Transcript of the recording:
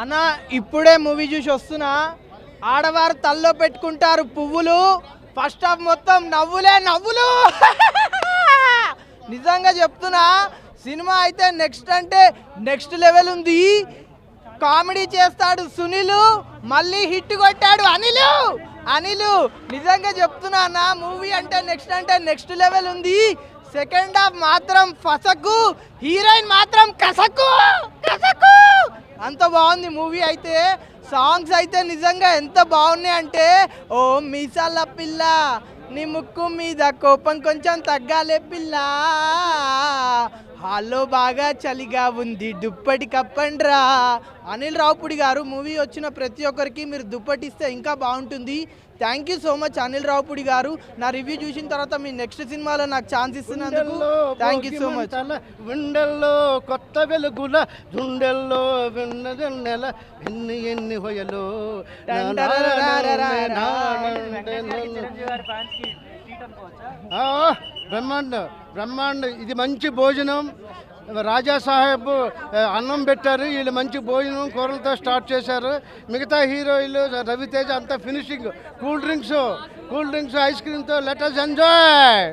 అన్న ఇప్పుడే మూవీ చూసి వస్తున్నా. ఆడవారు తల్లో పెట్టుకుంటారు పువ్వులు. ఫస్ట్ హాఫ్ మొత్తం నవ్వులే నవ్వులు. నిజంగా చెప్తున్నా, సినిమా అయితే నెక్స్ట్ అంటే నెక్స్ట్ లెవెల్ ఉంది. కామెడీ చేస్తాడు సునీల్, మళ్ళీ హిట్ కొట్టాడు అనిల్. నిజంగా చెప్తున్నా అన్న, మూవీ అంటే నెక్స్ట్ లెవెల్ ఉంది. సెకండ్ హాఫ్ మాత్రం ఫసకు, హీరోయిన్ మాత్రం కసకు. అంత బాగుంది మూవీ అయితే. సాంగ్స్ అయితే నిజంగా ఎంత బాగున్నాయి అంటే, ఓ మీసాల పిల్ల నీ ముక్కు మీద కోపం కొంచెం తగ్గాలే పిల్ల, హాల్లో బాగా చలిగా ఉంది దుప్పటి కప్పండ్రా. అనిల్ రావుపూడి గారు మూవీ వచ్చిన ప్రతి ఒక్కరికి మీరు దుప్పటి ఇస్తే ఇంకా బాగుంటుంది. Thank you so much Anil Ravipudi గారు. నా రివ్యూ చూసిన తర్వాత మీ నెక్స్ట్ సినిమాలో నాకు ఛాన్స్ ఇస్తున్నందుకు థ్యాంక్ యూ సో మచ్. గుండెల్లో కొత్త వెలుగుల గుండెల్లో వెన్నెల ఎన్ని ఎన్ని హొయలు. బ్రహ్మాండ ఇది మంచి భోజనం. రాజా సాహెబ్ అన్నం పెట్టారు, వీళ్ళు మంచి భోజనం కూరలతో స్టార్ట్ చేశారు. మిగతా హీరోయిన్లు రవితేజ అంతా ఫినిషింగ్. కూల్ డ్రింక్స్ ఐస్ క్రీమ్తో లెట్ us ఎంజాయ్.